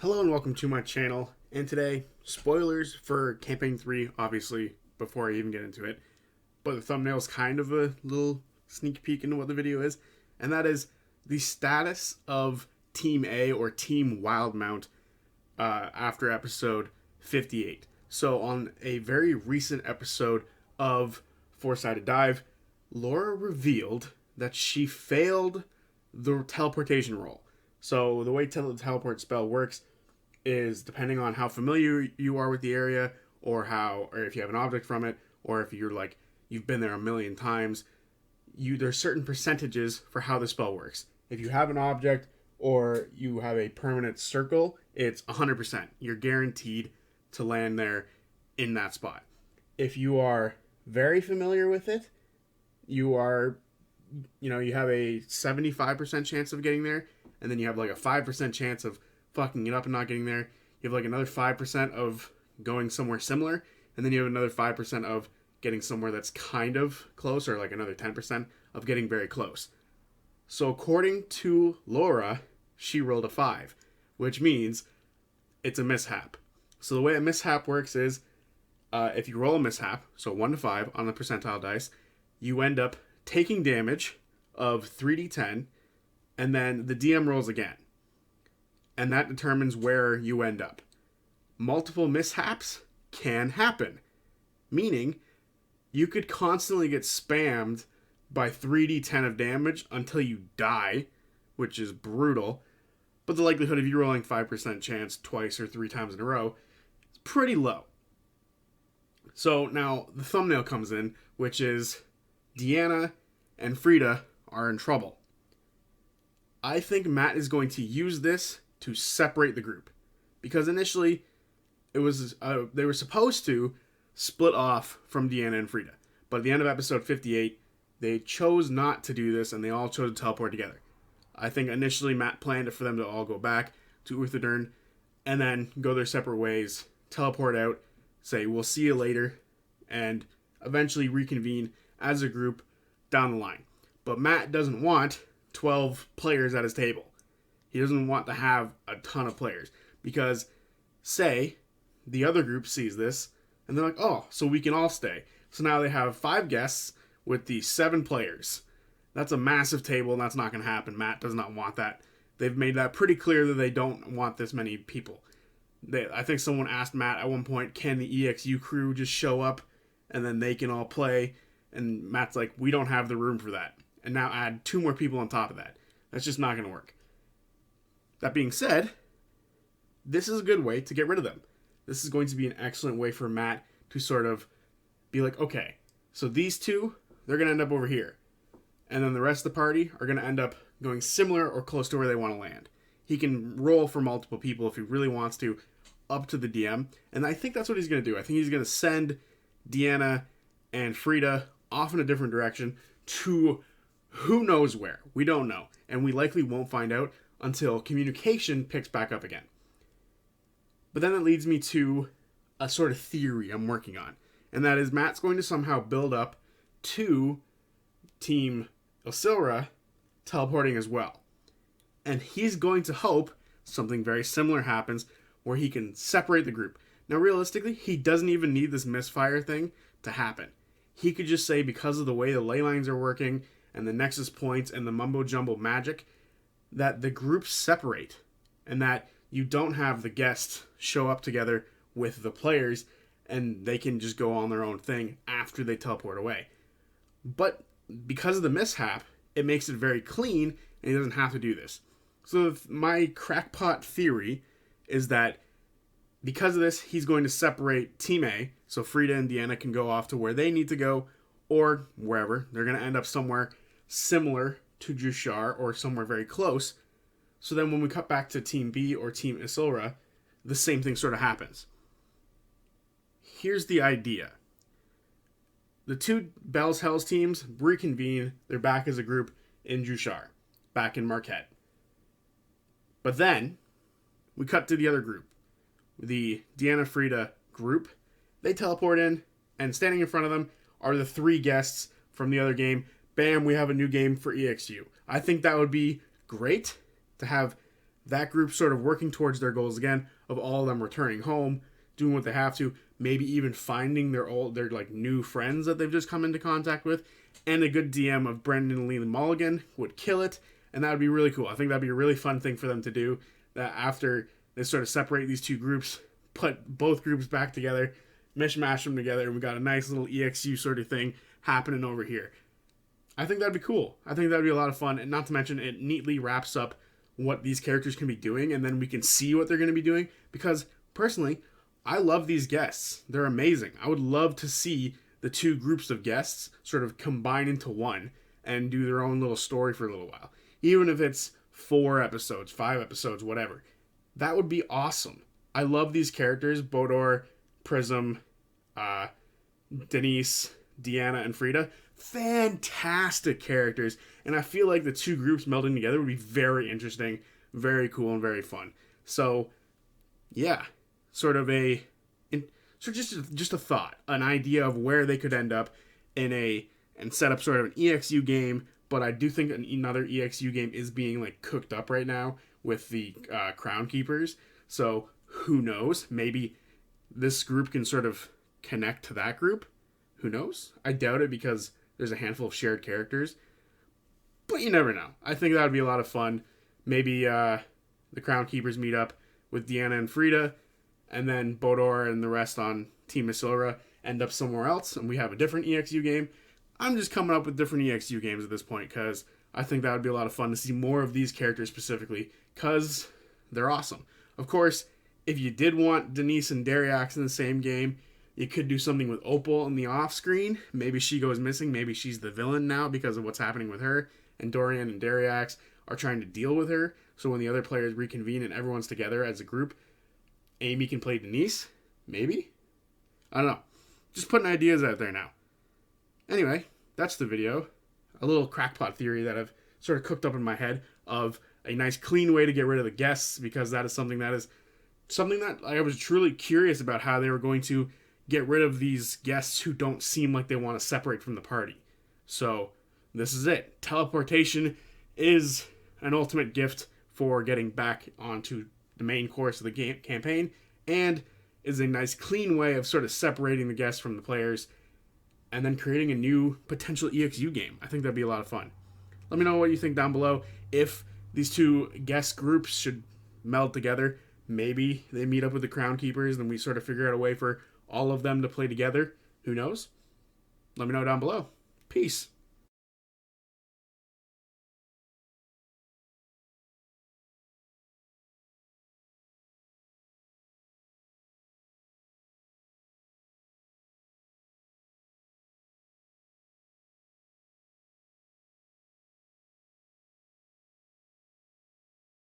Hello and welcome to my channel, and today, spoilers for Campaign 3, obviously, before I even get into it, but the thumbnail is kind of a little sneak peek into what the video is, and that is the status of Team A or Team Wildmount after episode 58. So on a very recent episode of F.R.I.D.A Dive, Laura revealed that she failed the teleportation roll. So the way the teleport spell works is depending on how familiar you are with the area, or if you have an object from it, or if you've been there a million times, there's certain percentages for how the spell works. If you have an object or you have a permanent circle, it's 100%. You're guaranteed to land there in that spot. If you are very familiar with it, you have a 75% chance of getting there, and then you have like a 5% chance of fucking it up and not getting there. You have like another 5% of going somewhere similar, and then you have another 5% of getting somewhere that's kind of close, or like another 10% of getting very close. So according to Laura, she rolled a 5, which means it's a mishap. So the way a mishap works is if you roll a mishap, so 1 to 5 on the percentile dice, you end up taking damage of 3d10, and then the DM rolls again. And that determines where you end up. Multiple mishaps can happen, meaning you could constantly get spammed by 3d10 of damage until you die, which is brutal. But the likelihood of you rolling 5% chance twice or 3 times in a row is pretty low. So now the thumbnail comes in, which is Deanna and Frida are in trouble. I think Matt is going to use this to separate the group, because initially it was they were supposed to split off from Deanna and Frida, but at the end of episode 58 they chose not to do this, and they all chose to teleport together. I think initially Matt planned for them to all go back to Uthodurn and then go their separate ways, teleport out, say we'll see you later, and eventually reconvene as a group down the line. But Matt doesn't want 12 players at his table. He doesn't want to have a ton of players, because say the other group sees this and they're like, oh, so we can all stay. So now they have 5 guests with the 7 players. That's a massive table, and that's not going to happen. Matt does not want that. They've made that pretty clear that they don't want this many people. I think someone asked Matt at one point, can the EXU crew just show up and then they can all play? And Matt's like, we don't have the room for that. And now add 2 more people on top of that. That's just not going to work. That being said, this is a good way to get rid of them. This is going to be an excellent way for Matt to sort of be like, okay, so these 2, they're going to end up over here. And then the rest of the party are going to end up going similar or close to where they want to land. He can roll for multiple people if he really wants to, up to the DM. And I think that's what he's going to do. I think he's going to send Deanna and Frida off in a different direction to who knows where. We don't know. And we likely won't find out until communication picks back up again. But then it leads me to a sort of theory I'm working on. And that is Matt's going to somehow build up to Team Isilra teleporting as well. And he's going to hope something very similar happens where he can separate the group. Now realistically, he doesn't even need this misfire thing to happen. He could just say, because of the way the ley lines are working and the nexus points and the mumbo jumbo magic, that the groups separate, and that you don't have the guests show up together with the players and they can just go on their own thing after they teleport away. But because of the mishap, it makes it very clean and he doesn't have to do this. So my crackpot theory is that because of this, he's going to separate Team A, so Frida and Deanna can go off to where they need to go, or wherever. They're going to end up somewhere similar to Jushar, or somewhere very close. So then when we cut back to Team B or Team Isilra, the same thing sort of happens. Here's the idea. The 2 Bell's Hells teams reconvene. They're back as a group in Jushar, back in Marquette. But then we cut to the other group. The Deanna Frida group. They teleport in, and standing in front of them are the 3 guests from the other game. Bam, we have a new game for EXU. I think that would be great to have that group sort of working towards their goals again of all of them returning home, doing what they have to, maybe even finding their like new friends that they've just come into contact with, and a good DM of Brendan and Lee Mulligan would kill it, and that would be really cool. I think that'd be a really fun thing for them to do, that after they sort of separate these two groups, put both groups back together, mishmash them together, and we got a nice little EXU sort of thing happening over here. I think that'd be cool. I think that'd be a lot of fun, and not to mention it neatly wraps up what these characters can be doing, and then we can see what they're going to be doing, because personally, I love these guests. They're amazing. I would love to see the two groups of guests sort of combine into one and do their own little story for a little while. Even if it's 4 episodes, 5 episodes, whatever. That would be awesome. I love these characters, Bodor, Prism, Denise, Deanna, and Frida. Fantastic characters, and I feel like the two groups melding together would be very interesting, very cool, and very fun. So, yeah, sort of just a thought, an idea of where they could end up and set up sort of an EXU game. But I do think another EXU game is being like cooked up right now with the Crown Keepers. So who knows? Maybe this group can sort of connect to that group. Who knows? I doubt it because there's a handful of shared characters. But you never know. I think that would be a lot of fun. Maybe the Crown Keepers meet up with Deanna and Frida, and then Bodor and the rest on Team Isilra end up somewhere else, and we have a different EXU game. I'm just coming up with different EXU games at this point because I think that would be a lot of fun to see more of these characters specifically because they're awesome. Of course, if you did want Denise and Dariax in the same game, you could do something with Opal in the off-screen. Maybe she goes missing. Maybe she's the villain now because of what's happening with her. And Dorian and Dariax are trying to deal with her. So when the other players reconvene and everyone's together as a group, Amy can play Denise? Maybe? I don't know. Just putting ideas out there now. Anyway, that's the video. A little crackpot theory that I've sort of cooked up in my head of a nice clean way to get rid of the guests, because that is something that I was truly curious about, how they were going to get rid of these guests who don't seem like they want to separate from the party. So this is it. Teleportation is an ultimate gift for getting back onto the main course of the game campaign, and is a nice clean way of sort of separating the guests from the players and then creating a new potential EXU game. I think that'd be a lot of fun. Let me know what you think down below. If these two guest groups should meld together, maybe they meet up with the Crown Keepers and we sort of figure out a way for all of them to play together. Who knows? Let me know down below. Peace.